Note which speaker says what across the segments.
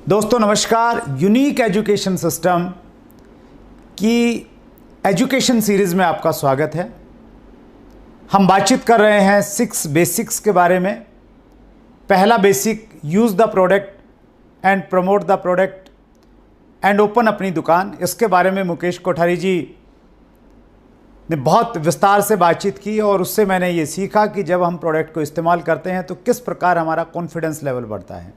Speaker 1: दोस्तों नमस्कार। Unique education system की एजुकेशन सीरीज़ में आपका स्वागत है। हम बातचीत कर रहे हैं 6 बेसिक्स के बारे में। पहला basic, use the product and promote the product and open अपनी दुकान। इसके बारे में मुकेश कोठारी जी ने बहुत विस्तार से बातचीत की और उससे मैंने ये सीखा कि जब हम प्रोडक्ट को इस्तेमाल करते हैं तो किस प्रकार हमारा कॉन्फिडेंस लेवल बढ़ता है।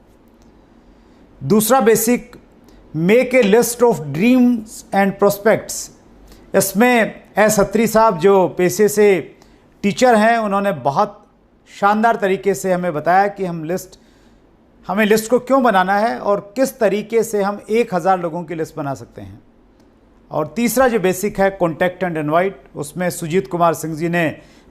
Speaker 1: दूसरा basic, make a list of dreams and prospects. इसमें एस अत्री साहब जो पेशे से टीचर हैं, उन्होंने बहुत शानदार तरीके से हमें बताया कि हमें लिस्ट को क्यों बनाना है और किस तरीके से हम 1000 लोगों की लिस्ट बना सकते हैं। और तीसरा जो बेसिक है, कॉन्टैक्ट एंड इनवाइट, उसमें सुजीत कुमार सिंह जी ने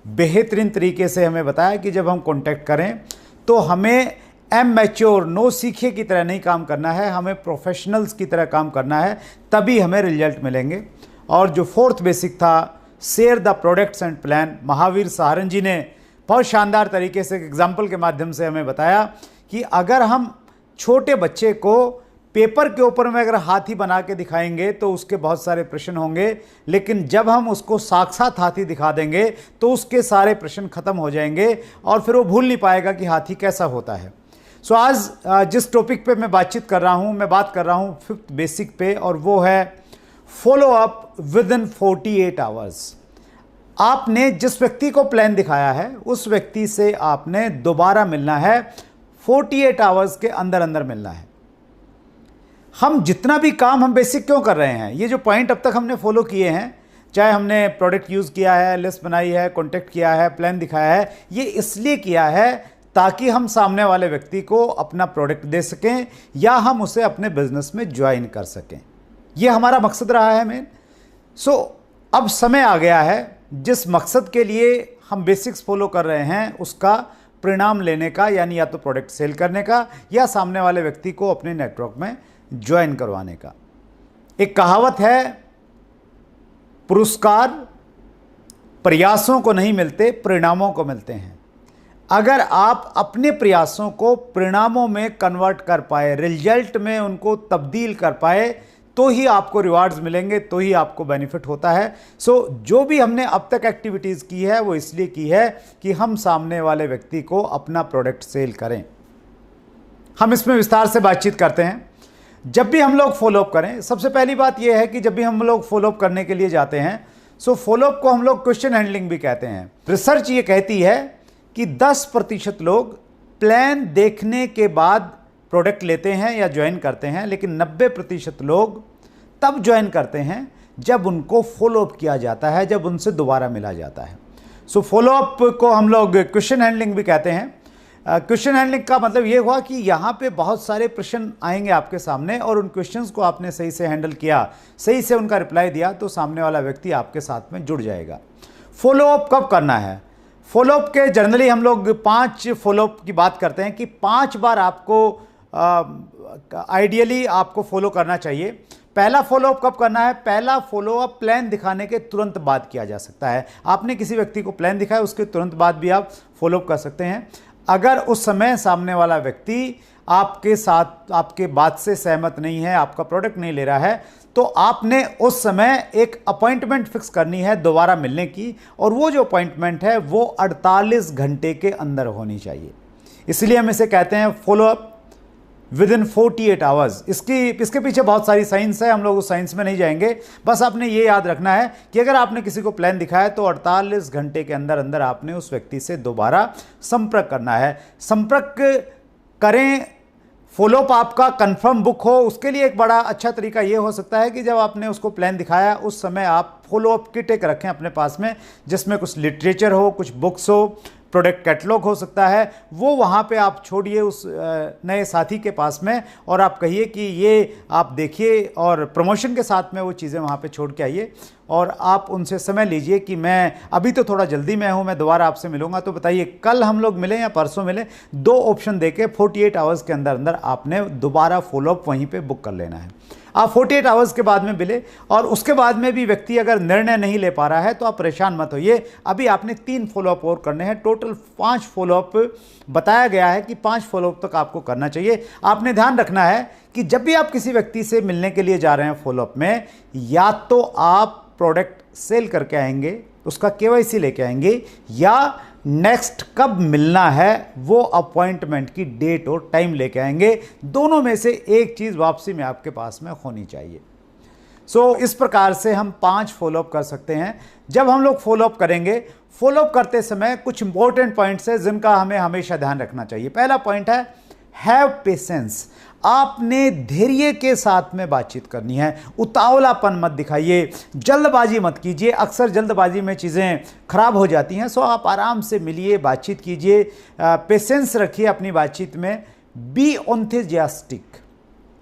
Speaker 1: बेहतरीन तरीके से हमें बताया कि जब हम कॉन्टैक्ट करें तो हमें मैच्योर नो सीखे की तरह नहीं काम करना है, हमें प्रोफेशनल्स की तरह काम करना है, तभी हमें रिजल्ट मिलेंगे। और जो फोर्थ बेसिक था, share the products and plan, Mahavir Saharan ji ने बहुत शानदार तरीके से एग्जाम्पल के माध्यम से हमें बताया कि अगर हम छोटे बच्चे को पेपर के ऊपर में अगर हाथी बना के दिखाएंगे तो उसके बहुत सारे प्रश्न होंगे, लेकिन जब हम उसको साक्षात हाथी दिखा देंगे तो उसके सारे प्रश्न खत्म हो जाएंगे और फिर वो भूल नहीं पाएगा कि हाथी कैसा होता है। सो आज जिस टॉपिक पे मैं बातचीत कर रहा हूँ, मैं बात कर रहा हूँ 5th बेसिक पे, और वो है follow up with in 48 hours. आपने जिस व्यक्ति को प्लान दिखाया है उस व्यक्ति से आपने दोबारा मिलना है, 48 आवर्स के अंदर अंदर मिलना है। हम जितना भी काम हम बेसिक क्यों कर रहे हैं, ये जो पॉइंट अब तक हमने फॉलो किए हैं, चाहे हमने प्रोडक्ट यूज़ किया है, लिस्ट बनाई है, कॉन्टेक्ट किया है, प्लान दिखाया है, ये इसलिए किया है ताकि हम सामने वाले व्यक्ति को अपना प्रोडक्ट दे सकें या हम उसे अपने बिजनेस में ज्वाइन कर सकें। यह हमारा मकसद रहा है मेन। सो अब समय आ गया है जिस मकसद के लिए हम बेसिक्स फॉलो कर रहे हैं उसका परिणाम लेने का, यानी या तो प्रोडक्ट सेल करने का या सामने वाले व्यक्ति को अपने नेटवर्क में ज्वाइन करवाने का। एक कहावत है, पुरस्कार प्रयासों को नहीं मिलते, परिणामों को मिलते हैं। अगर आप अपने प्रयासों को परिणामों में कन्वर्ट कर पाए, रिजल्ट में उनको तब्दील कर पाए, तो ही आपको रिवार्ड्स मिलेंगे, तो ही आपको बेनिफिट होता है। सो जो भी हमने अब तक एक्टिविटीज़ की है वो इसलिए की है कि हम सामने वाले व्यक्ति को अपना प्रोडक्ट सेल करें। हम इसमें विस्तार से बातचीत करते हैं। जब भी हम लोग फॉलोअप करें, सबसे पहली बात यह है कि जब भी हम लोग फॉलोअप करने के लिए जाते हैं, सो फॉलोअप को हम लोग क्वेश्चन हैंडलिंग भी कहते हैं। रिसर्च ये कहती है कि 10% लोग प्लान देखने के बाद प्रोडक्ट लेते हैं या ज्वाइन करते हैं, लेकिन 90% लोग तब ज्वाइन करते हैं जब उनको फॉलोअप किया जाता है, जब उनसे दोबारा मिला जाता है। सो फॉलोअप को हम लोग क्वेश्चन हैंडलिंग भी कहते हैं। क्वेश्चन हैंडलिंग का मतलब ये हुआ कि यहाँ पे बहुत सारे प्रश्न आएंगे आपके सामने और उन क्वेश्चंस को आपने सही से हैंडल किया, सही से उनका रिप्लाई दिया, तो सामने वाला व्यक्ति आपके साथ में जुड़ जाएगा। फॉलोअप कब करना है? फॉलोअप के जनरली हम लोग 5 फॉलोअप की बात करते हैं कि 5 बार आपको आइडियली आपको फॉलो करना चाहिए। पहला फॉलोअप कब करना है? पहला फॉलोअप प्लान दिखाने के तुरंत बाद किया जा सकता है। आपने किसी व्यक्ति को प्लान दिखाया, उसके तुरंत बाद भी आप फॉलोअप कर सकते हैं। अगर उस समय सामने वाला व्यक्ति आपके साथ आपके बात से सहमत नहीं है, आपका प्रोडक्ट नहीं ले रहा है, तो आपने उस समय एक अपॉइंटमेंट फिक्स करनी है दोबारा मिलने की, और वो जो अपॉइंटमेंट है वो 48 घंटे के अंदर होनी चाहिए। इसलिए हम इसे कहते हैं फॉलोअप विद इन 48 आवर्स। इसके पीछे बहुत सारी साइंस है, हम लोग उस साइंस में नहीं जाएंगे। बस आपने ये याद रखना है कि अगर आपने किसी को प्लान दिखाया तो 48 घंटे के अंदर अंदर आपने उस व्यक्ति से दोबारा संपर्क करना है। संपर्क करें, फॉलोअप आपका कंफर्म बुक हो। उसके लिए एक बड़ा अच्छा तरीका ये हो सकता है कि जब आपने उसको प्लान दिखाया उस समय आप फॉलोअप किट एक रखें अपने पास में, जिसमें कुछ लिटरेचर हो, कुछ बुक्स हो, प्रोडक्ट कैटलॉग हो सकता है, वो वहाँ पे आप छोड़िए उस नए साथी के पास में और आप कहिए कि ये आप देखिए, और प्रमोशन के साथ में वो चीज़ें वहाँ पे छोड़ के आइए और आप उनसे समय लीजिए कि मैं अभी तो थोड़ा जल्दी में हूँ, मैं दोबारा आपसे मिलूँगा, तो बताइए कल हम लोग मिलें या परसों मिलें। 2 ऑप्शन देके 48 आवर्स के अंदर अंदर आपने दोबारा फॉलोअप वहीं पर बुक कर लेना है। आप 48 आवर्स के बाद में मिले और उसके बाद में भी व्यक्ति अगर निर्णय नहीं ले पा रहा है तो आप परेशान मत होइए। अभी आपने 3 फॉलोअप और करने हैं, टोटल 5 फॉलोअप बताया गया है कि 5 फॉलोअप तक आपको करना चाहिए। आपने ध्यान रखना है कि जब भी आप किसी व्यक्ति से मिलने के लिए जा रहे हैं फॉलोअप में, या तो आप प्रोडक्ट सेल करके आएंगे, उसका केवाईसी लेके आएंगे, या नेक्स्ट कब मिलना है वो अपॉइंटमेंट की डेट और टाइम लेके आएंगे। दोनों में से एक चीज़ वापसी में आपके पास में होनी चाहिए। इस प्रकार से हम 5 फॉलोअप कर सकते हैं। जब हम लोग फॉलोअप करेंगे, फॉलोअप करते समय कुछ इंपॉर्टेंट पॉइंट्स है जिनका हमें हमेशा ध्यान रखना चाहिए। पहला पॉइंट है हैव पेशेंस। आपने धैर्य के साथ में बातचीत करनी है, उतावलापन मत दिखाइए, जल्दबाजी मत कीजिए। अक्सर जल्दबाजी में चीज़ें खराब हो जाती हैं। सो आप आराम से मिलिए, बातचीत कीजिए, पेशेंस रखिए अपनी बातचीत में। बी एंथुसियास्टिक,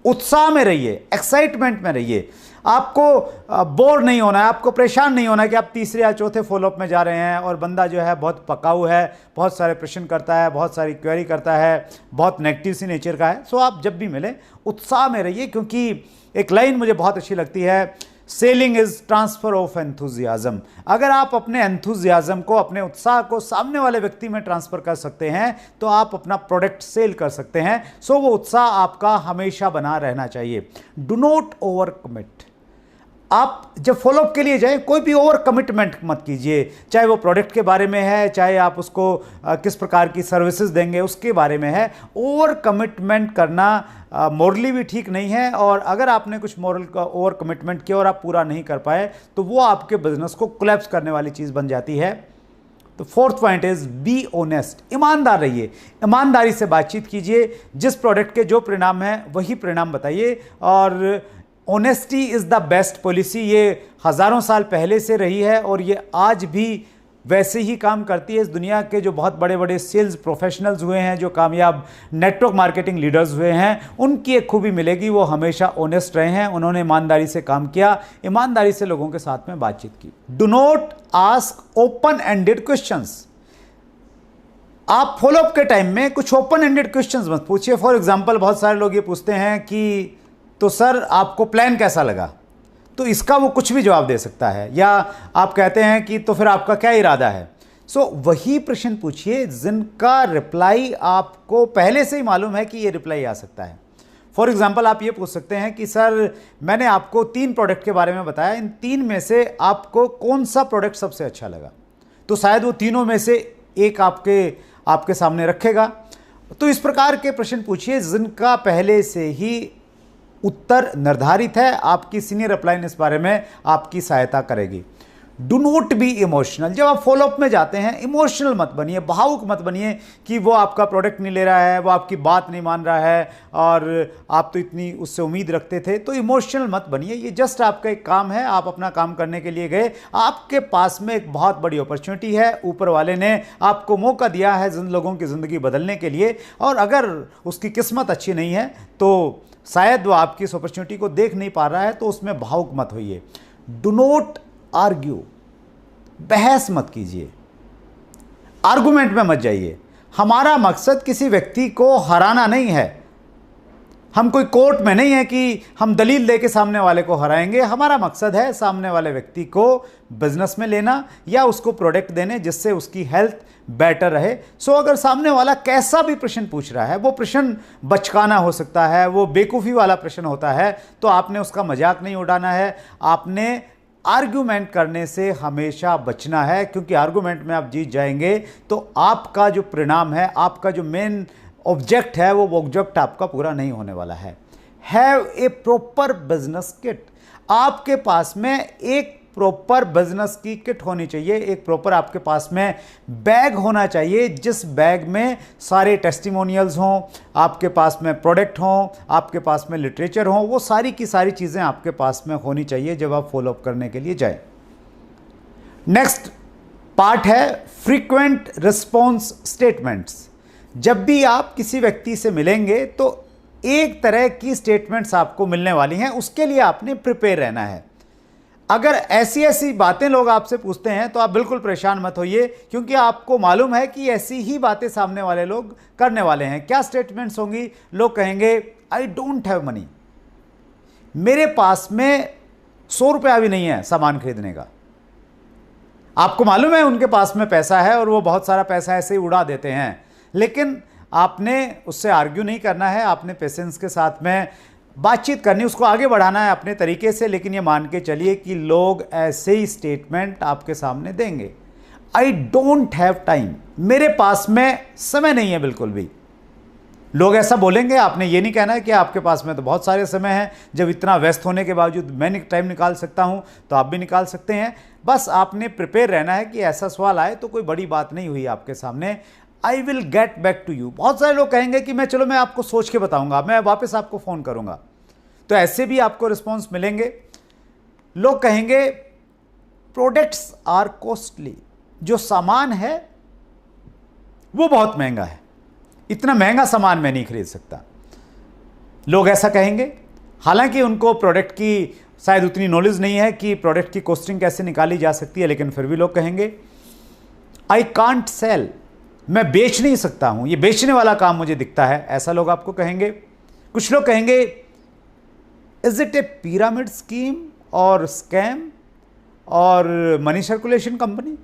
Speaker 1: उत्साह में रहिए, एक्साइटमेंट में रहिए। आपको बोर नहीं होना है, आपको परेशान नहीं होना है कि आप तीसरे या चौथे फॉलोअप में जा रहे हैं और बंदा जो है बहुत पकाऊ है, बहुत सारे प्रश्न करता है, बहुत सारी क्वेरी करता है, बहुत नेगेटिव सी नेचर का है। आप जब भी मिले उत्साह में रहिए, क्योंकि एक लाइन मुझे बहुत अच्छी लगती है, selling is transfer of enthusiasm. अगर आप अपने एंथुजियाज्म को, अपने उत्साह को सामने वाले व्यक्ति में ट्रांसफर कर सकते हैं तो आप अपना प्रोडक्ट सेल कर सकते हैं। वो उत्साह आपका हमेशा बना रहना चाहिए। Do not over commit. आप जब फॉलोअप के लिए जाएं, कोई भी ओवर कमिटमेंट मत कीजिए, चाहे वो प्रोडक्ट के बारे में है, चाहे आप उसको किस प्रकार की सर्विसेज देंगे उसके बारे में है। ओवर कमिटमेंट करना मॉरली भी ठीक नहीं है, और अगर आपने कुछ मॉरल का ओवर कमिटमेंट किया और आप पूरा नहीं कर पाए तो वो आपके बिजनेस को कोलैप्स करने वाली चीज़ बन जाती है। तो fourth point is be honest. ईमानदार रहिए, ईमानदारी से बातचीत कीजिए। जिस प्रोडक्ट के जो परिणाम है वही परिणाम बताइए। और honesty is the best policy. ये हज़ारों साल पहले से रही है और ये आज भी वैसे ही काम करती है। इस दुनिया के जो बहुत बड़े बड़े सेल्स प्रोफेशनल्स हुए हैं, जो कामयाब नेटवर्क मार्केटिंग लीडर्स हुए हैं, उनकी एक खूबी मिलेगी, वो हमेशा ऑनेस्ट रहे हैं। उन्होंने ईमानदारी से काम किया, ईमानदारी से लोगों के साथ में बातचीत की। Do not ask open ended questions. आप फॉलोअप के टाइम में कुछ ओपन एंडेड क्वेश्चंस मत पूछिए। फॉर एग्जांपल, बहुत सारे लोग ये पूछते हैं कि तो सर आपको प्लान कैसा लगा, तो इसका वो कुछ भी जवाब दे सकता है। या आप कहते हैं कि तो फिर आपका क्या इरादा है। वही प्रश्न पूछिए जिनका रिप्लाई आपको पहले से ही मालूम है कि ये रिप्लाई आ सकता है। फॉर एग्जांपल, आप ये पूछ सकते हैं कि सर मैंने आपको 3 प्रोडक्ट के बारे में बताया, इन 3 में से आपको कौन सा प्रोडक्ट सबसे अच्छा लगा। तो शायद वो तीनों में से एक आपके सामने रखेगा। तो इस प्रकार के प्रश्न पूछिए जिनका पहले से ही उत्तर निर्धारित है। आपकी सीनियर अपलाइन इस बारे में आपकी सहायता करेगी। Do not be emotional. जब आप फॉलोअप में जाते हैं, इमोशनल मत बनिए, भावुक मत बनिए कि वो आपका प्रोडक्ट नहीं ले रहा है, वो आपकी बात नहीं मान रहा है और आप तो इतनी उससे उम्मीद रखते थे। तो इमोशनल मत बनिए। ये जस्ट आपका एक काम है, आप अपना काम करने के लिए गए। आपके पास में एक बहुत बड़ी अपॉर्चुनिटी है, ऊपर वाले ने आपको मौका दिया है जिन लोगों की ज़िंदगी बदलने के लिए। और अगर उसकी किस्मत अच्छी नहीं है तो शायद वो आपकी इस अपॉर्चुनिटी को देख नहीं पा रहा है, तो उसमें भावुक मत होइए। Do not argue. बहस मत कीजिए, आर्गुमेंट में मत जाइए। हमारा मकसद किसी व्यक्ति को हराना नहीं है। हम कोई कोर्ट में नहीं है कि हम दलील देके सामने वाले को हराएंगे। हमारा मकसद है सामने वाले व्यक्ति को बिजनेस में लेना या उसको प्रोडक्ट देने जिससे उसकी हेल्थ बेटर रहे। अगर सामने वाला कैसा भी प्रश्न पूछ रहा है, वो प्रश्न बचकाना हो सकता है, वो बेवकूफ़ी वाला प्रश्न होता है, तो आपने उसका मजाक नहीं उड़ाना है। आपने आर्ग्यूमेंट करने से हमेशा बचना है, क्योंकि आर्ग्यूमेंट में आप जीत जाएंगे तो आपका जो परिणाम है, आपका जो मेन ऑब्जेक्ट है, वो ऑब्जेक्ट आपका पूरा नहीं होने वाला है। Have a proper business kit. आपके पास में एक प्रॉपर बिजनेस की किट होनी चाहिए। एक प्रॉपर आपके पास में बैग होना चाहिए, जिस बैग में सारे टेस्टिमोनियल्स हों, आपके पास में प्रोडक्ट हों, आपके पास में लिटरेचर हों, वो सारी की सारी चीज़ें आपके पास में होनी चाहिए जब आप फॉलोअप करने के लिए जाए। नेक्स्ट पार्ट है फ्रीक्वेंट रिस्पॉन्स स्टेटमेंट्स। जब भी आप किसी व्यक्ति से मिलेंगे तो एक तरह की स्टेटमेंट्स आपको मिलने वाली हैं, उसके लिए आपने प्रिपेयर रहना है। अगर ऐसी ऐसी बातें लोग आपसे पूछते हैं तो आप बिल्कुल परेशान मत होइए, क्योंकि आपको मालूम है कि ऐसी ही बातें सामने वाले लोग करने वाले हैं। क्या स्टेटमेंट्स होंगी? लोग कहेंगे आई डोंट हैव मनी, मेरे पास में 100 रुपया भी नहीं है सामान खरीदने का। आपको मालूम है उनके पास में पैसा है और वो बहुत सारा पैसा ऐसे ही उड़ा देते हैं, लेकिन आपने उससे आर्ग्यू नहीं करना है, आपने पेशेंस के साथ में बातचीत करनी, उसको आगे बढ़ाना है अपने तरीके से। लेकिन ये मान के चलिए कि लोग ऐसे ही स्टेटमेंट आपके सामने देंगे, आई डोंट हैव टाइम, मेरे पास में समय नहीं है बिल्कुल भी। लोग ऐसा बोलेंगे, आपने ये नहीं कहना है कि आपके पास में तो बहुत सारे समय हैं, जब इतना व्यस्त होने के बावजूद मैं टाइम निकाल सकता हूं, तो आप भी निकाल सकते हैं। बस आपने प्रिपेयर रहना है कि ऐसा सवाल आए तो कोई बड़ी बात नहीं हुई आपके सामने, I will get back to you. बहुत सारे लोग कहेंगे कि मैं आपको सोच के बताऊंगा, मैं वापस आपको फोन करूंगा, तो ऐसे भी आपको रिस्पॉन्स मिलेंगे। लोग कहेंगे प्रोडक्ट्स आर कॉस्टली, जो सामान है वो बहुत महंगा है, इतना महंगा सामान मैं नहीं खरीद सकता। लोग ऐसा कहेंगे, हालांकि उनको प्रोडक्ट की शायद उतनी नॉलेज नहीं है कि प्रोडक्ट की कॉस्टिंग कैसे निकाली जा सकती है, लेकिन फिर भी लोग कहेंगे आई कांट सेल, मैं बेच नहीं सकता हूं, ये बेचने वाला काम मुझे दिखता है, ऐसा लोग आपको कहेंगे। कुछ लोग कहेंगे is it A pyramid scheme और स्कैम और मनी सर्कुलेशन कंपनी।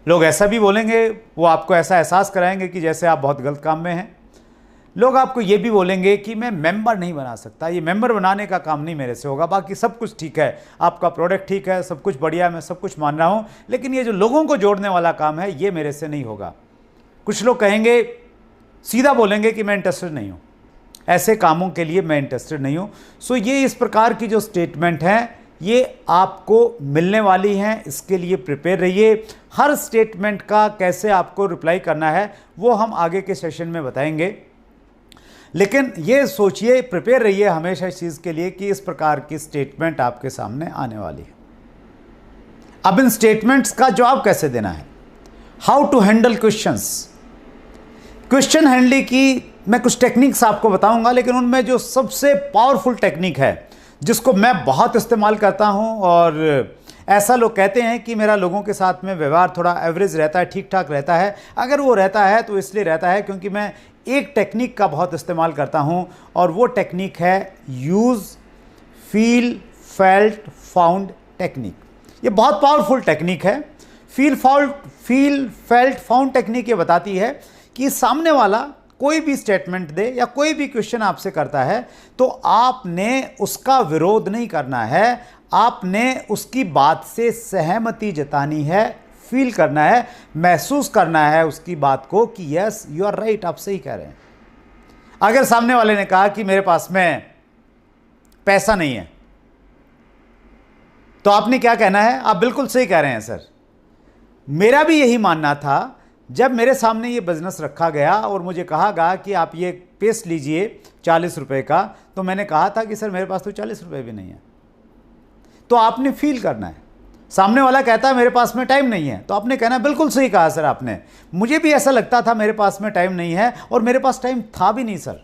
Speaker 1: लोग ऐसा भी बोलेंगे, वो आपको ऐसा एहसास कराएंगे कि जैसे आप बहुत गलत काम में हैं। लोग आपको ये भी बोलेंगे कि मैं मेंबर नहीं बना सकता, ये मेंबर बनाने का काम नहीं मेरे से होगा, बाकी सब कुछ ठीक है, आपका प्रोडक्ट ठीक है, सब कुछ बढ़िया, मैं सब कुछ मान रहा हूं, लेकिन ये जो लोगों को जोड़ने वाला काम है ये मेरे से नहीं होगा। कुछ लोग कहेंगे, सीधा बोलेंगे कि मैं इंटरेस्टेड नहीं हूं, ऐसे कामों के लिए मैं इंटरेस्टेड नहीं हूं। सो ये इस प्रकार की जो स्टेटमेंट हैं ये आपको मिलने वाली हैं, इसके लिए प्रिपेयर रहिए। हर स्टेटमेंट का कैसे आपको रिप्लाई करना है वो हम आगे के सेशन में बताएंगे, लेकिन ये सोचिए, प्रिपेयर रहिए हमेशा इस चीज़ के लिए कि इस प्रकार की स्टेटमेंट आपके सामने आने वाली है। अब इन स्टेटमेंट्स का जवाब कैसे देना है, how to handle questions. Question handling की मैं कुछ टेक्निक्स आपको बताऊंगा, लेकिन उनमें जो सबसे पावरफुल टेक्निक है जिसको मैं बहुत इस्तेमाल करता हूं, और ऐसा लोग कहते हैं कि मेरा लोगों के साथ में व्यवहार थोड़ा एवरेज रहता है, ठीक ठाक रहता है। अगर वो रहता है तो इसलिए रहता है क्योंकि मैं एक टेक्निक का बहुत इस्तेमाल करता हूं, और वो टेक्निक है use feel felt found technique. ये बहुत पावरफुल टेक्निक है। फील फेल्ट फाउंड टेक्निक ये बताती है कि सामने वाला कोई भी स्टेटमेंट दे या कोई भी क्वेश्चन आपसे करता है तो आपने उसका विरोध नहीं करना है, आपने उसकी बात से सहमति जतानी है, फील करना है, महसूस करना है उसकी बात को कि यस यू आर राइट, आप सही कह रहे हैं। अगर सामने वाले ने कहा कि मेरे पास में पैसा नहीं है, तो आपने क्या कहना है, आप बिल्कुल सही कह रहे हैं सर, मेरा भी यही मानना था। जब मेरे सामने ये बिजनेस रखा गया और मुझे कहा गया कि आप ये पेस्ट लीजिए 40 रुपए का, तो मैंने कहा था कि सर मेरे पास तो 40 रुपए भी नहीं है। तो आपने फील करना है। सामने वाला कहता है मेरे पास में टाइम नहीं है, तो आपने कहना बिल्कुल सही कहा सर आपने, मुझे भी ऐसा लगता था मेरे पास में टाइम नहीं है, और मेरे पास टाइम था भी नहीं सर।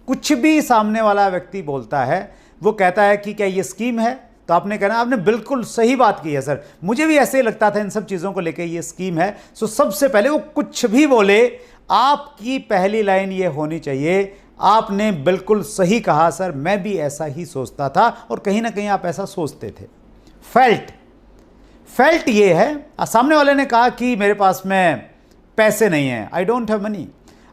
Speaker 1: कुछ भी सामने वाला व्यक्ति बोलता है, वो कहता है कि क्या ये स्कीम है, तो आपने कहना आपने बिल्कुल सही बात की है सर, मुझे भी ऐसे ही लगता था इन सब चीज़ों को लेके ये स्कीम है। सो सबसे पहले वो कुछ भी बोले, आपकी पहली लाइन ये होनी चाहिए, आपने बिल्कुल सही कहा सर, मैं भी ऐसा ही सोचता था, और कहीं ना कहीं आप ऐसा सोचते थे। फेल्ट ये है, सामने वाले ने कहा कि मेरे पास में पैसे नहीं हैं, आई डोंट हैव मनी,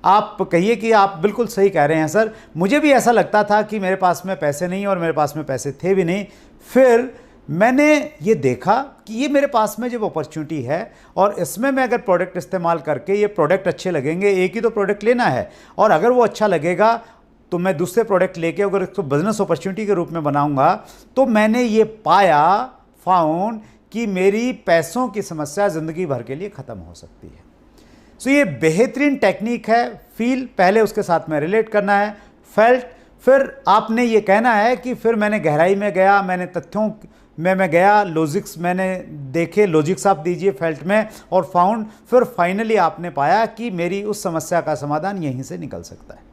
Speaker 1: आप कहिए कि आप बिल्कुल सही कह रहे हैं सर, मुझे भी ऐसा लगता था कि मेरे पास में पैसे नहीं और मेरे पास में पैसे थे भी नहीं, फिर मैंने ये देखा कि ये मेरे पास में जब अपॉर्चुनिटी है और इसमें मैं अगर प्रोडक्ट इस्तेमाल करके, ये प्रोडक्ट अच्छे लगेंगे, एक ही तो प्रोडक्ट लेना है, और अगर वो अच्छा लगेगा तो मैं दूसरे प्रोडक्ट लेके अगर इसको बिजनेस अपॉर्चुनिटी के रूप में बनाऊंगा, तो मैंने ये फाउंड कि मेरी पैसों की समस्या ज़िंदगी भर के लिए ख़त्म हो सकती है। सो ये बेहतरीन टेक्निक है। फील पहले उसके साथ में रिलेट करना है, फेल्ट फिर आपने ये कहना है कि फिर मैंने गहराई में गया, मैंने तथ्यों में मैं गया, लॉजिक्स मैंने देखे, लॉजिक्स आप दीजिए फेल्ट में, और फाउंड, फिर फाइनली आपने पाया कि मेरी उस समस्या का समाधान यहीं से निकल सकता है।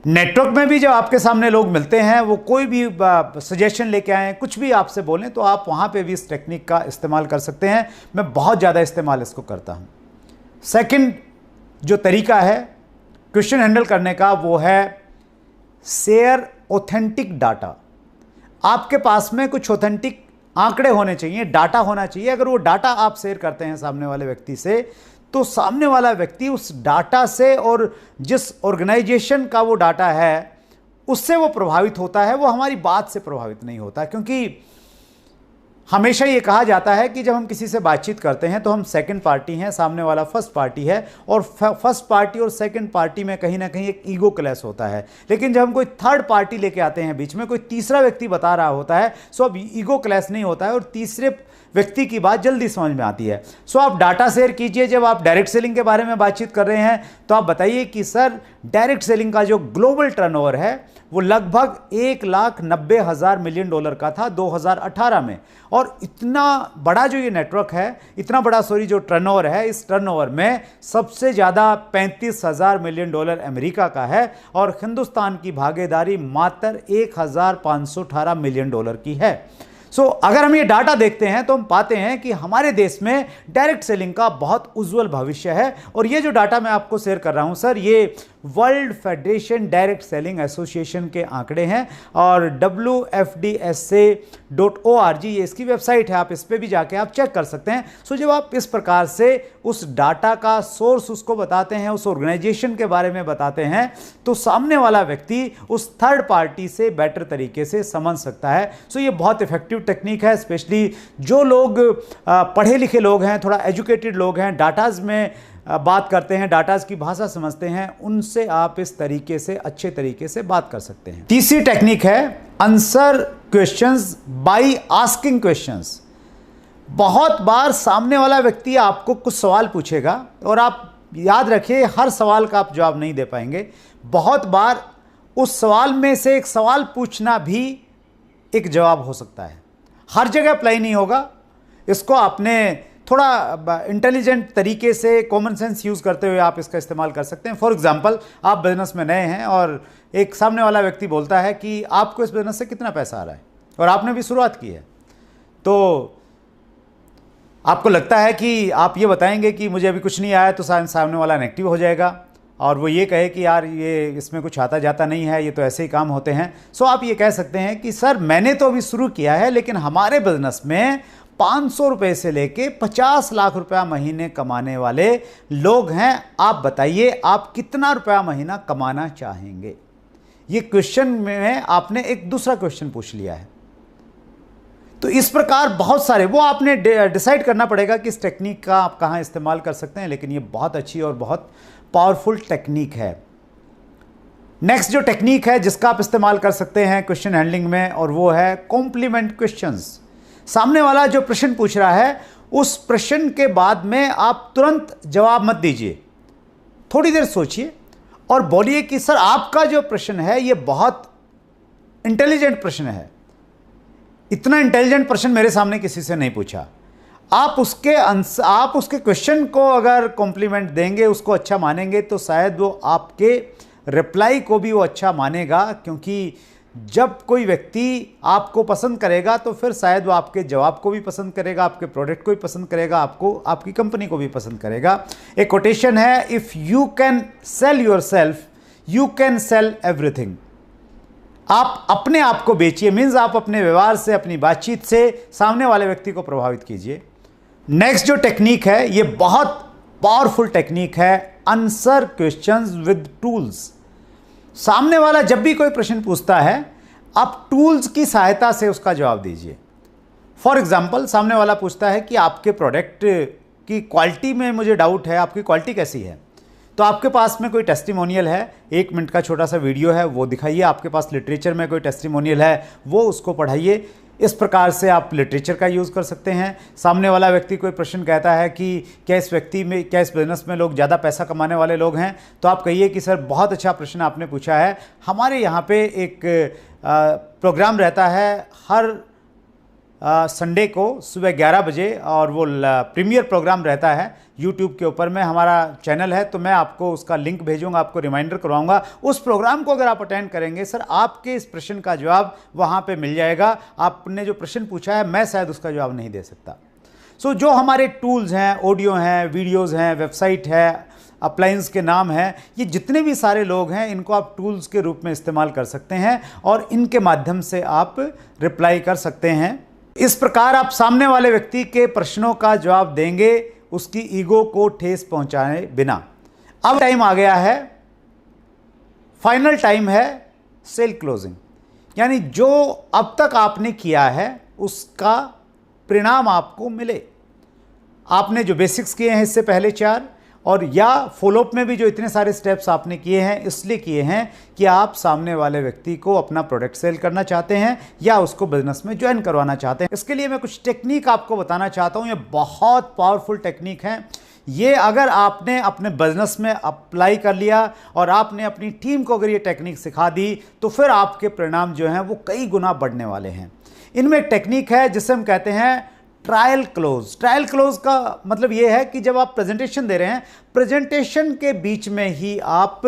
Speaker 1: नेटवर्क में भी जब आपके सामने लोग मिलते हैं, वो कोई भी सजेशन लेके आए, कुछ भी आपसे बोलें, तो आप वहाँ पे भी इस टेक्निक का इस्तेमाल कर सकते हैं। मैं बहुत ज़्यादा इस्तेमाल इसको करता हूँ। सेकंड जो तरीका है क्वेश्चन हैंडल करने का, वो है शेयर ऑथेंटिक डाटा। आपके पास में कुछ ऑथेंटिक आंकड़े होने चाहिए, डाटा होना चाहिए। अगर वो डाटा आप शेयर करते हैं सामने वाले व्यक्ति से, तो सामने वाला व्यक्ति उस डाटा से और जिस ऑर्गेनाइजेशन का वो डाटा है उससे वो प्रभावित होता है, वो हमारी बात से प्रभावित नहीं होता। क्योंकि हमेशा ये कहा जाता है कि जब हम किसी से बातचीत करते हैं तो हम सेकंड पार्टी हैं, सामने वाला फर्स्ट पार्टी है, और फर्स्ट पार्टी और सेकंड पार्टी में कहीं ना कहीं एक ईगो क्लैश होता है। लेकिन जब हम कोई थर्ड पार्टी लेके आते हैं बीच में, कोई तीसरा व्यक्ति बता रहा होता है, सो अब ईगो क्लैश नहीं होता है और तीसरे व्यक्ति की बात जल्दी समझ में आती है। सो आप डाटा शेयर कीजिए। जब आप डायरेक्ट सेलिंग के बारे में बातचीत कर रहे हैं तो आप बताइए कि सर, डायरेक्ट सेलिंग का जो ग्लोबल टर्नओवर है वो लगभग $1,90,000 का था 2018 में, और इतना बड़ा जो ये नेटवर्क है, इतना बड़ा जो टर्नओवर है, इस टर्नओवर में सबसे ज़्यादा $35,000 अमेरिका का है और हिंदुस्तान की भागीदारी मात्र $1,518 की है। सो अगर हम ये डाटा देखते हैं तो हम पाते हैं कि हमारे देश में डायरेक्ट सेलिंग का बहुत उज्जवल भविष्य है। और ये जो डाटा मैं आपको शेयर कर रहा हूं सर, ये world federation direct selling association के आंकड़े हैं और WFDSA.org ये इसकी वेबसाइट है, आप इस पर भी जाके आप चेक कर सकते हैं। सो जब आप इस प्रकार से उस डाटा का सोर्स उसको बताते हैं, उस ऑर्गेनाइजेशन के बारे में बताते हैं, तो सामने वाला व्यक्ति उस थर्ड पार्टी से बेटर तरीके से समझ सकता है। सो ये बहुत इफेक्टिव टेक्निक है, स्पेशली जो लोग पढ़े लिखे लोग हैं, थोड़ा एजुकेटेड लोग हैं, डाटाज में बात करते हैं, डाटाज की भाषा समझते हैं, उनसे आप इस तरीके से अच्छे तरीके से बात कर सकते हैं। तीसरी टेक्निक है answer questions by asking questions. बहुत बार सामने वाला व्यक्ति आपको कुछ सवाल पूछेगा और आप याद रखिए, हर सवाल का आप जवाब नहीं दे पाएंगे। बहुत बार उस सवाल में से एक सवाल पूछना भी एक जवाब हो सकता है, हर जगह अप्लाई नहीं होगा। इसको आपने थोड़ा इंटेलिजेंट तरीके से, कॉमन सेंस यूज़ करते हुए आप इसका इस्तेमाल कर सकते हैं। फॉर एग्जांपल, आप बिजनेस में नए हैं और एक सामने वाला व्यक्ति बोलता है कि आपको इस बिजनेस से कितना पैसा आ रहा है, और आपने भी शुरुआत की है, तो आपको लगता है कि आप ये बताएंगे कि मुझे अभी कुछ नहीं आया, तो सामने वाला नेगेटिव हो जाएगा और वो ये कहे कि यार ये इसमें कुछ आता जाता नहीं है, ये तो ऐसे ही काम होते हैं। सो आप ये कह सकते हैं कि सर, मैंने तो अभी शुरू किया है, लेकिन हमारे बिजनेस में 500 रुपये से लेके 50 लाख रुपया महीने कमाने वाले लोग हैं। आप बताइए, आप कितना रुपया महीना कमाना चाहेंगे? ये क्वेश्चन में आपने एक दूसरा क्वेश्चन पूछ लिया है। तो इस प्रकार बहुत सारे, वो आपने डिसाइड करना पड़ेगा कि इस टेक्निक का आप कहाँ इस्तेमाल कर सकते हैं, लेकिन ये बहुत अच्छी और बहुत पावरफुल टेक्निक है। नेक्स्ट जो टेक्निक है जिसका आप इस्तेमाल कर सकते हैं क्वेश्चन हैंडलिंग में, और वो है कॉम्प्लीमेंट क्वेश्चंस। सामने वाला जो प्रश्न पूछ रहा है, उस प्रश्न के बाद में आप तुरंत जवाब मत दीजिए, थोड़ी देर सोचिए और बोलिए कि सर, आपका जो प्रश्न है ये बहुत इंटेलिजेंट प्रश्न है, इतना इंटेलिजेंट प्रश्न मेरे सामने किसी से नहीं पूछा। आप उसके क्वेश्चन को अगर कॉम्प्लीमेंट देंगे, उसको अच्छा मानेंगे, तो शायद वो आपके रिप्लाई को भी वो अच्छा मानेगा। क्योंकि जब कोई व्यक्ति आपको पसंद करेगा तो फिर शायद वो आपके जवाब को भी पसंद करेगा, आपके प्रोडक्ट को भी पसंद करेगा, आपको, आपकी कंपनी को भी पसंद करेगा। एक कोटेशन है, if you can sell your self you can sell everything. आप अपने आप को बेचिए, मीन्स आप अपने व्यवहार से, अपनी बातचीत से सामने वाले व्यक्ति को प्रभावित कीजिए। नेक्स्ट जो टेक्निक है, ये बहुत पावरफुल टेक्निक है, आंसर क्वेश्चंस विद टूल्स। सामने वाला जब भी कोई प्रश्न पूछता है, आप टूल्स की सहायता से उसका जवाब दीजिए। फॉर एग्जाम्पल, सामने वाला पूछता है कि आपके प्रोडक्ट की क्वालिटी में मुझे डाउट है, आपकी क्वालिटी कैसी है? तो आपके पास में कोई टेस्टिमोनियल है, 1 मिनट का छोटा सा वीडियो है, वो दिखाइए। आपके पास लिटरेचर में कोई टेस्टिमोनियल है, वो उसको पढ़ाइए। इस प्रकार से आप लिटरेचर का यूज़ कर सकते हैं। सामने वाला व्यक्ति कोई प्रश्न कहता है कि क्या इस बिज़नेस में लोग ज़्यादा पैसा कमाने वाले लोग हैं, तो आप कहिए कि सर, बहुत अच्छा प्रश्न आपने पूछा है। हमारे यहाँ पे एक प्रोग्राम रहता है हर संडे को सुबह 11 बजे, और वो प्रीमियर प्रोग्राम रहता है यूट्यूब के ऊपर में, हमारा चैनल है, तो मैं आपको उसका लिंक भेजूंगा, आपको रिमाइंडर करवाऊंगा। उस प्रोग्राम को अगर आप अटेंड करेंगे सर, आपके इस प्रश्न का जवाब वहाँ पे मिल जाएगा। आपने जो प्रश्न पूछा है, मैं शायद उसका जवाब नहीं दे सकता। सो जो हमारे टूल्स हैं, ऑडियो हैं, वीडियोज़ हैं, वेबसाइट है, अप्लायंस के नाम हैं, ये जितने भी सारे लोग हैं इनको आप टूल्स के रूप में इस्तेमाल कर सकते हैं और इनके माध्यम से आप रिप्लाई कर सकते हैं। इस प्रकार आप सामने वाले व्यक्ति के प्रश्नों का जवाब देंगे उसकी ईगो को ठेस पहुंचाए बिना। अब टाइम आ गया है, फाइनल टाइम है सेल क्लोजिंग, यानी जो अब तक आपने किया है उसका परिणाम आपको मिले। आपने जो बेसिक्स किए हैं इससे पहले 4 और या फॉलोअप में भी जो इतने सारे स्टेप्स आपने किए हैं इसलिए किए हैं कि आप सामने वाले व्यक्ति को अपना प्रोडक्ट सेल करना चाहते हैं या उसको बिजनेस में ज्वाइन करवाना चाहते हैं। इसके लिए मैं कुछ टेक्निक आपको बताना चाहता हूं। ये बहुत पावरफुल टेक्निक है। ये अगर आपने अपने बिजनेस में अप्लाई कर लिया और आपने अपनी टीम को अगर ये टेक्निक सिखा दी तो फिर आपके परिणाम जो हैं वो कई गुना बढ़ने वाले हैं। इनमें एक टेक्निक है जिसे हम कहते हैं ट्रायल क्लोज। ट्रायल क्लोज का मतलब यह है कि जब आप प्रेजेंटेशन दे रहे हैं, प्रेजेंटेशन के बीच में ही आप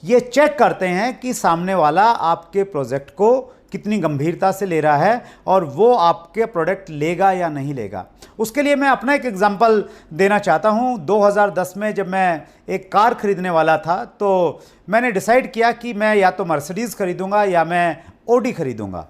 Speaker 1: ये चेक करते हैं कि सामने वाला आपके प्रोजेक्ट को कितनी गंभीरता से ले रहा है और वो आपके प्रोडक्ट लेगा या नहीं लेगा। उसके लिए मैं अपना एक एग्जांपल देना चाहता हूं। 2010 में जब मैं एक कार खरीदने वाला था तो मैंने डिसाइड किया कि मैं या तो मर्सिडीज़ खरीदूंगा या मैं ऑडी खरीदूंगा,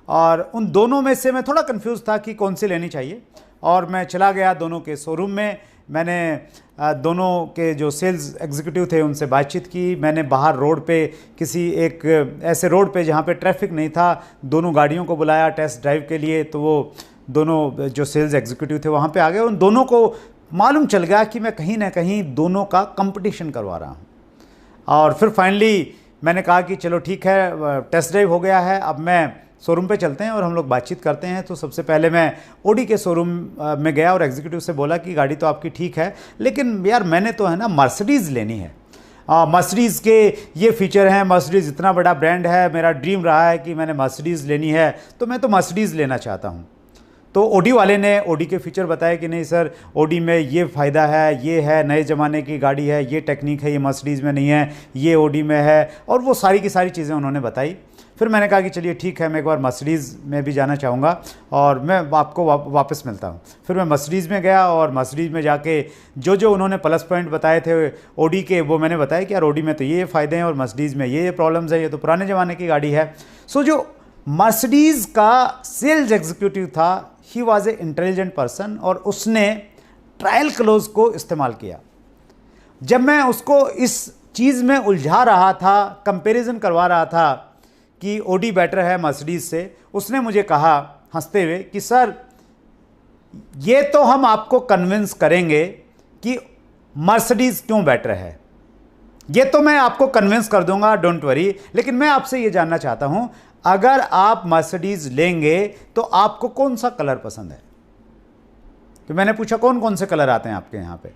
Speaker 1: और उन दोनों में से मैं थोड़ा कंफ्यूज था कि कौन सी लेनी चाहिए। और मैं चला गया दोनों के शोरूम में, मैंने दोनों के जो सेल्स एग्जीक्यूटिव थे उनसे बातचीत की। मैंने बाहर रोड पे किसी एक ऐसे रोड पे जहाँ पे ट्रैफिक नहीं था दोनों गाड़ियों को बुलाया टेस्ट ड्राइव के लिए, तो वो दोनों जो सेल्स एग्जीक्यूटिव थे वहाँ पे आ गए। उन दोनों को मालूम चल गया कि मैं कहीं ना कहीं दोनों का कंपटीशन करवा रहा हूँ। और फिर फाइनली मैंने कहा कि चलो ठीक है, टेस्ट ड्राइव हो गया है, अब मैं शोरूम पे चलते हैं और हम लोग बातचीत करते हैं। तो सबसे पहले मैं ऑडी के शोरूम में गया और एग्जीक्यूटिव से बोला कि गाड़ी तो आपकी ठीक है, लेकिन यार मैंने तो है ना मर्सिडीज़ लेनी है। मर्सिडीज़ के ये फीचर हैं, मर्सिडीज़ इतना बड़ा ब्रांड है, मेरा ड्रीम रहा है कि मैंने मर्सिडीज़ लेनी है, तो मैं तो मर्सिडीज़ लेना चाहता हूँ। तो ऑडी वाले ने ऑडी के फीचर बताए कि नहीं सर, ऑडी में ये फ़ायदा है, ये है, नए ज़माने की गाड़ी है, ये टेक्निक है, ये मर्सिडीज़ में नहीं है, ये ऑडी में है, और वो सारी की सारी चीज़ें उन्होंने बताई। फिर मैंने कहा कि चलिए ठीक है, मैं एक बार मर्सिडीज़ में भी जाना चाहूँगा और मैं आपको वापस मिलता हूँ। फिर मैं मर्सिडीज़ में गया और मर्सिडीज़ में जाके जो उन्होंने प्लस पॉइंट बताए थे ऑडी के, वो मैंने बताया कि यार ऑडी में तो ये फ़ायदे हैं और मर्सिडीज़ में ये प्रॉब्लम्स है, ये तो पुराने ज़माने की गाड़ी है। सो जो मर्सिडीज़ का सेल्स एग्जीक्यूटिव था, he was a intelligent person और उसने ट्रायल क्लोज को इस्तेमाल किया। जब मैं उसको इस चीज़ में उलझा रहा था, कंपैरिजन करवा रहा था कि ऑडी बेटर है मर्सिडीज़ से, उसने मुझे कहा हंसते हुए कि सर ये तो हम आपको कन्विंस करेंगे कि मर्सिडीज़ क्यों बेटर है, ये तो मैं आपको कन्विंस कर दूंगा, डोंट वरी, लेकिन मैं आपसे ये जानना चाहता हूं अगर आप मर्सिडीज़ लेंगे तो आपको कौन सा कलर पसंद है। तो मैंने पूछा कौन कौन से कलर आते हैं आपके यहाँ पे,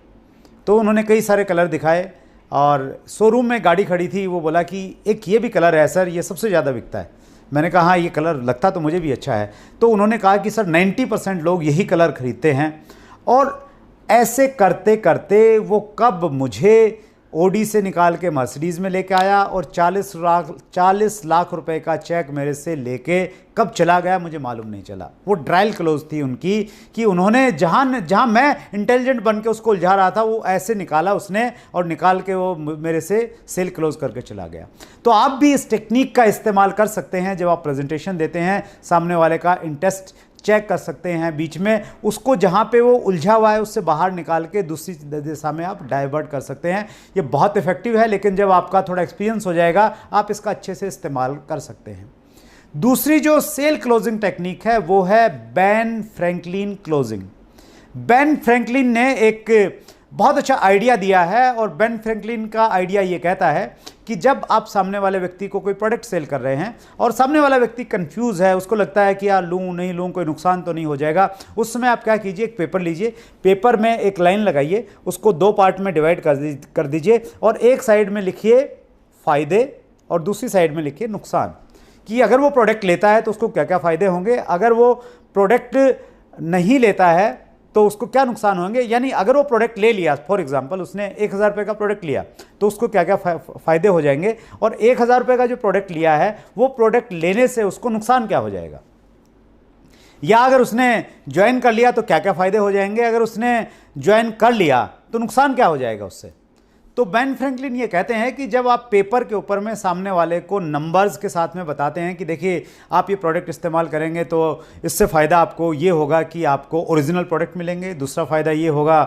Speaker 1: तो उन्होंने कई सारे कलर दिखाए और शोरूम में गाड़ी खड़ी थी, वो बोला कि एक ये भी कलर है सर, ये सबसे ज़्यादा बिकता है। मैंने कहा हाँ ये कलर लगता तो मुझे भी अच्छा है। तो उन्होंने कहा कि सर 90% लोग यही कलर खरीदते हैं। और ऐसे करते करते वो कब मुझे ऑडी से निकाल के मर्सिडीज़ में लेके आया और 40 लाख रुपए का चेक मेरे से लेके कब चला गया मुझे मालूम नहीं चला। वो ट्रायल क्लोज थी उनकी कि उन्होंने जहां मैं इंटेलिजेंट बन के उसको उलझा रहा था, वो ऐसे निकाला उसने और निकाल के वो मेरे से सेल क्लोज करके चला गया। तो आप भी इस टेक्निक का इस्तेमाल कर सकते हैं। जब आप प्रेजेंटेशन देते हैं, सामने वाले का इंटरेस्ट चेक कर सकते हैं, बीच में उसको जहाँ पे वो उलझा हुआ है उससे बाहर निकाल के दूसरी दिशा में आप डाइवर्ट कर सकते हैं। ये बहुत इफेक्टिव है, लेकिन जब आपका थोड़ा एक्सपीरियंस हो जाएगा आप इसका अच्छे से इस्तेमाल कर सकते हैं। दूसरी जो सेल क्लोजिंग टेक्निक है वो है Ben Franklin closing. Ben Franklin ने एक बहुत अच्छा आइडिया दिया है और बेन फ्रैंकलिन का आइडिया ये कहता है कि जब आप सामने वाले व्यक्ति को कोई प्रोडक्ट सेल कर रहे हैं और सामने वाला व्यक्ति कंफ्यूज है, उसको लगता है कि यार लूँ नहीं लूँ, कोई नुकसान तो नहीं हो जाएगा, उस समय आप क्या कीजिए, एक पेपर लीजिए, पेपर में एक लाइन लगाइए, उसको 2 पार्ट में डिवाइड कर दीजिए और एक साइड में लिखिए फ़ायदे और दूसरी साइड में लिखिए नुकसान, कि अगर वो प्रोडक्ट लेता है तो उसको क्या क्या फ़ायदे होंगे, अगर वो प्रोडक्ट नहीं लेता है तो उसको क्या नुकसान होंगे। यानी अगर वो प्रोडक्ट ले लिया, फॉर एग्जांपल उसने 1000 रुपये का प्रोडक्ट लिया तो उसको क्या क्या फ़ायदे हो जाएंगे, और 1000 रुपये का जो प्रोडक्ट लिया है वो प्रोडक्ट लेने से उसको नुकसान क्या हो जाएगा, या अगर उसने ज्वाइन कर लिया तो क्या क्या फ़ायदे हो जाएंगे, अगर उसने ज्वाइन कर लिया तो नुकसान क्या हो जाएगा उससे। तो बेन फ्रैंकलिन ये कहते हैं कि जब आप पेपर के ऊपर में सामने वाले को नंबर्स के साथ में बताते हैं कि देखिए आप ये प्रोडक्ट इस्तेमाल करेंगे तो इससे फ़ायदा आपको ये होगा कि आपको ओरिजिनल प्रोडक्ट मिलेंगे, दूसरा फ़ायदा ये होगा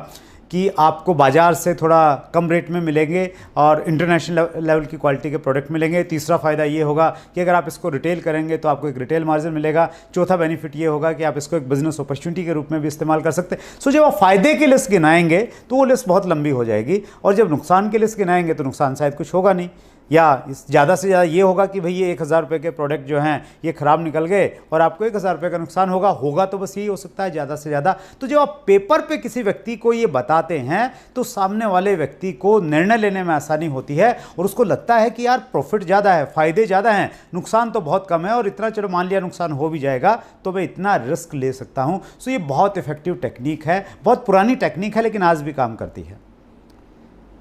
Speaker 1: कि आपको बाज़ार से थोड़ा कम रेट में मिलेंगे और इंटरनेशनल लेवल की क्वालिटी के प्रोडक्ट मिलेंगे, तीसरा फ़ायदा ये होगा कि अगर आप इसको रिटेल करेंगे तो आपको एक रिटेल मार्जिन मिलेगा, चौथा बेनिफिट ये होगा कि आप इसको एक बिजनेस अपॉर्चुनिटी के रूप में भी इस्तेमाल कर सकते हैं। सो जब आप फ़ायदे की लिस्ट गिनाएंगे तो वो लिस्ट बहुत लंबी हो जाएगी, और जब नुकसान की लिस्ट गिनाएंगे तो नुकसान शायद कुछ होगा नहीं, या ज़्यादा से ज़्यादा ये होगा कि भाई ये 1000 रुपये के प्रोडक्ट जो हैं ये ख़राब निकल गए और आपको 1000 रुपये का नुकसान होगा तो बस यही हो सकता है ज़्यादा से ज़्यादा। तो जब आप पेपर पे किसी व्यक्ति को ये बताते हैं तो सामने वाले व्यक्ति को निर्णय लेने में आसानी होती है और उसको लगता है कि यार प्रॉफिट ज़्यादा है, फ़ायदे ज़्यादा हैं, नुकसान तो बहुत कम है, और इतना चलो मान लिया नुकसान हो भी जाएगा तो मैं इतना रिस्क ले सकता हूँ। सो ये बहुत इफेक्टिव टेक्निक है, बहुत पुरानी टेक्निक है लेकिन आज भी काम करती है।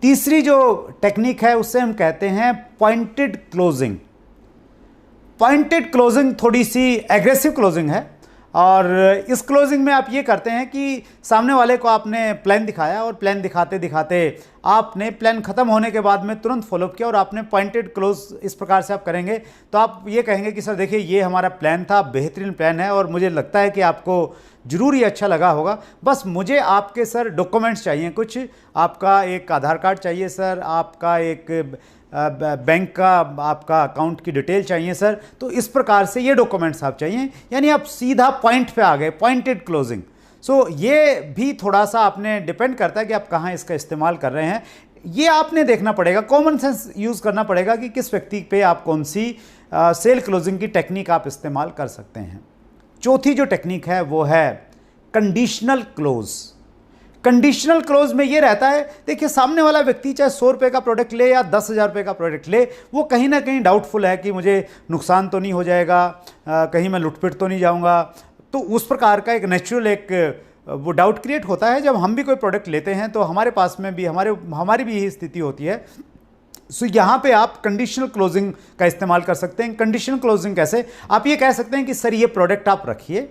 Speaker 1: तीसरी जो टेक्निक है उससे हम कहते हैं पॉइंटेड क्लोजिंग। पॉइंटेड क्लोजिंग थोड़ी सी एग्रेसिव क्लोजिंग है, और इस क्लोजिंग में आप ये करते हैं कि सामने वाले को आपने प्लान दिखाया और प्लान दिखाते दिखाते आपने प्लान ख़त्म होने के बाद में तुरंत फॉलोअप किया और आपने पॉइंटेड क्लोज इस प्रकार से आप करेंगे तो आप ये कहेंगे कि सर देखिए ये हमारा प्लान था, बेहतरीन प्लान है और मुझे लगता है कि आपको ज़रूर ही अच्छा लगा होगा, बस मुझे आपके सर डॉक्यूमेंट्स चाहिए, कुछ आपका एक आधार कार्ड चाहिए सर, आपका एक बैंक का आपका अकाउंट की डिटेल चाहिए सर, तो इस प्रकार से ये डॉक्यूमेंट्स आप चाहिए, यानी आप सीधा पॉइंट पे आ गए, पॉइंटेड क्लोजिंग। सो ये भी थोड़ा सा आपने डिपेंड करता है कि आप कहाँ इसका इस्तेमाल कर रहे हैं, ये आपने देखना पड़ेगा, कॉमन सेंस यूज़ करना पड़ेगा कि किस व्यक्ति पे आप कौन सी सेल क्लोजिंग की टेक्निक आप इस्तेमाल कर सकते हैं। चौथी जो टेक्निक है वो है कंडीशनल क्लोज। कंडीशनल क्लोज में ये रहता है, देखिए सामने वाला व्यक्ति चाहे 100 रुपये का प्रोडक्ट ले या 10,000 रुपये का प्रोडक्ट ले, वो कहीं ना कहीं डाउटफुल है कि मुझे नुकसान तो नहीं हो जाएगा, कहीं मैं लुटपिट तो नहीं जाऊंगा। तो उस प्रकार का एक नेचुरल एक वो डाउट क्रिएट होता है जब हम भी कोई प्रोडक्ट लेते हैं तो हमारे पास में भी हमारी भी यही स्थिति होती है। सो यहाँ पे आप कंडीशनल क्लोजिंग का इस्तेमाल कर सकते हैं। कंडीशनल क्लोजिंग कैसे, आप ये कह सकते हैं कि सर ये प्रोडक्ट आप रखिए,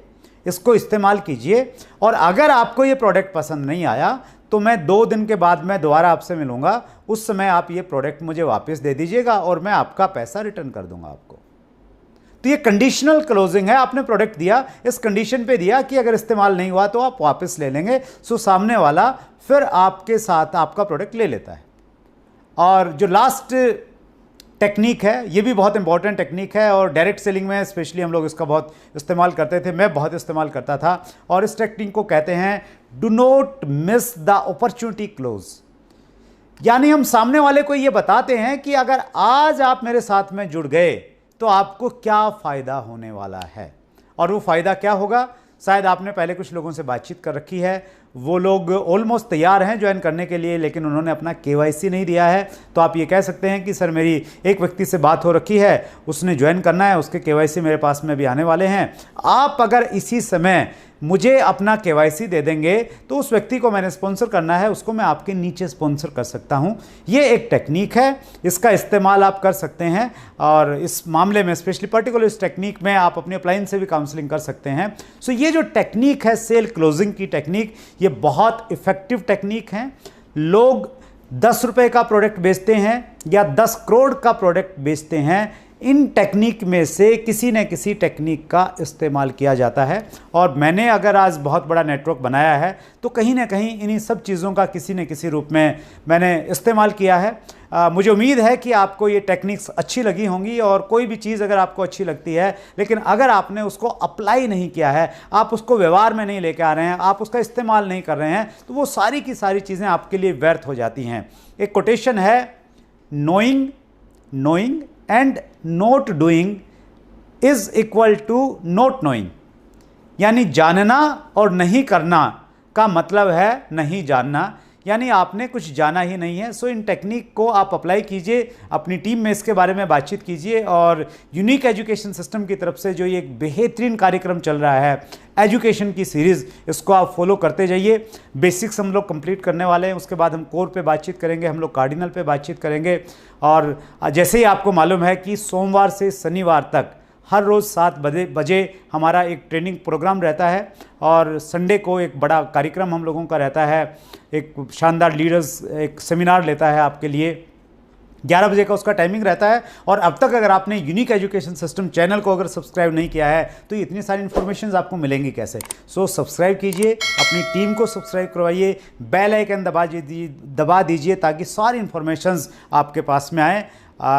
Speaker 1: इसको इस्तेमाल कीजिए, और अगर आपको ये प्रोडक्ट पसंद नहीं आया तो मैं 2 दिन के बाद मैं दोबारा आपसे मिलूंगा, उस समय आप ये प्रोडक्ट मुझे वापस दे दीजिएगा और मैं आपका पैसा रिटर्न कर दूंगा आपको। तो ये कंडीशनल क्लोजिंग है, आपने प्रोडक्ट दिया, इस कंडीशन पे दिया कि अगर इस्तेमाल नहीं हुआ तो आप वापस ले लेंगे। सो सामने वाला फिर आपके साथ आपका प्रोडक्ट ले लेता है। और जो लास्ट टेक्निक है ये भी बहुत इंपॉर्टेंट टेक्निक है, और डायरेक्ट सेलिंग में स्पेशली हम लोग इसका बहुत इस्तेमाल करते थे, मैं बहुत इस्तेमाल करता था, और इस टेक्निक को कहते हैं do not miss the opportunity close. यानी हम सामने वाले को ये बताते हैं कि अगर आज आप मेरे साथ में जुड़ गए तो आपको क्या फ़ायदा होने वाला है, और वो फ़ायदा क्या होगा। शायद आपने पहले कुछ लोगों से बातचीत कर रखी है, वो लोग ऑलमोस्ट तैयार हैं ज्वाइन करने के लिए, लेकिन उन्होंने अपना KYC नहीं दिया है, तो आप ये कह सकते हैं कि सर मेरी एक व्यक्ति से बात हो रखी है, उसने ज्वाइन करना है, उसके KYC मेरे पास में भी आने वाले हैं, आप अगर इसी समय मुझे अपना KYC दे देंगे तो उस व्यक्ति को मैंने स्पॉन्सर करना है, उसको मैं आपके नीचे स्पॉन्सर कर सकता हूं। ये एक टेक्निक है, इसका इस्तेमाल आप कर सकते हैं, और इस मामले में स्पेशली पर्टिकुलर इस टेक्निक में आप अपने अपलाइन से भी काउंसलिंग कर सकते हैं। सो ये जो टेक्निक है सेल क्लोजिंग की टेक्निक, ये बहुत इफेक्टिव टेक्निक है। लोग 10 रुपये का प्रोडक्ट बेचते हैं या 10 करोड़ का प्रोडक्ट बेचते हैं, इन टेक्निक में से किसी न किसी टेक्निक का इस्तेमाल किया जाता है। और मैंने अगर आज बहुत बड़ा नेटवर्क बनाया है तो कहीं ना कहीं इन्हीं सब चीज़ों का किसी न किसी रूप में मैंने इस्तेमाल किया है। मुझे उम्मीद है कि आपको ये टेक्निक्स अच्छी लगी होंगी, और कोई भी चीज़ अगर आपको अच्छी लगती है लेकिन अगर आपने उसको अप्लाई नहीं किया है, आप उसको व्यवहार में नहीं लेके आ रहे हैं, आप उसका इस्तेमाल नहीं कर रहे हैं, तो वो सारी की सारी चीज़ें आपके लिए व्यर्थ हो जाती हैं। एक कोटेशन है, knowing and not doing is equal to not knowing. यानी जानना और नहीं करना का मतलब है नहीं जानना, यानी आपने कुछ जाना ही नहीं है। सो इन टेक्निक को आप अप्लाई कीजिए, अपनी टीम में इसके बारे में बातचीत कीजिए, और यूनिक एजुकेशन सिस्टम की तरफ से जो ये एक बेहतरीन कार्यक्रम चल रहा है एजुकेशन की सीरीज़, इसको आप फॉलो करते जाइए। बेसिक्स हम लोग कंप्लीट करने वाले हैं, उसके बाद हम कोर पे बातचीत करेंगे, हम लोग कार्डिनल पे बातचीत करेंगे। और जैसे ही आपको मालूम है कि सोमवार से शनिवार तक हर रोज़ 7 बजे हमारा एक ट्रेनिंग प्रोग्राम रहता है और संडे को एक बड़ा कार्यक्रम हम लोगों का रहता है। एक शानदार लीडर्स एक सेमिनार लेता है आपके लिए, 11 बजे का उसका टाइमिंग रहता है। और अब तक अगर आपने यूनिक एजुकेशन सिस्टम चैनल को अगर सब्सक्राइब नहीं किया है तो इतनी सारी इन्फॉर्मेशन आपको मिलेंगी कैसे। सो सब्सक्राइब कीजिए, अपनी टीम को सब्सक्राइब करवाइए, बेल आइकन दबा दीजिए ताकि सारी इन्फॉर्मेशंस आपके पास में आए।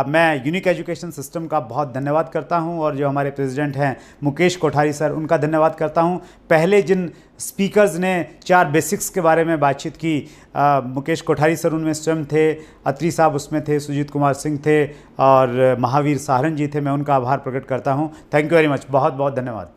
Speaker 1: मैं यूनिक एजुकेशन सिस्टम का बहुत धन्यवाद करता हूं और जो हमारे प्रेसिडेंट हैं मुकेश कोठारी सर, उनका धन्यवाद करता हूं। पहले जिन स्पीकर्स ने 4 बेसिक्स के बारे में बातचीत की, मुकेश कोठारी सर उनमें स्वयं थे, अत्री साहब उसमें थे, सुजीत कुमार सिंह थे और महावीर साहरन जी थे। मैं उनका आभार प्रकट करता हूँ। थैंक यू वेरी मच, बहुत बहुत धन्यवाद।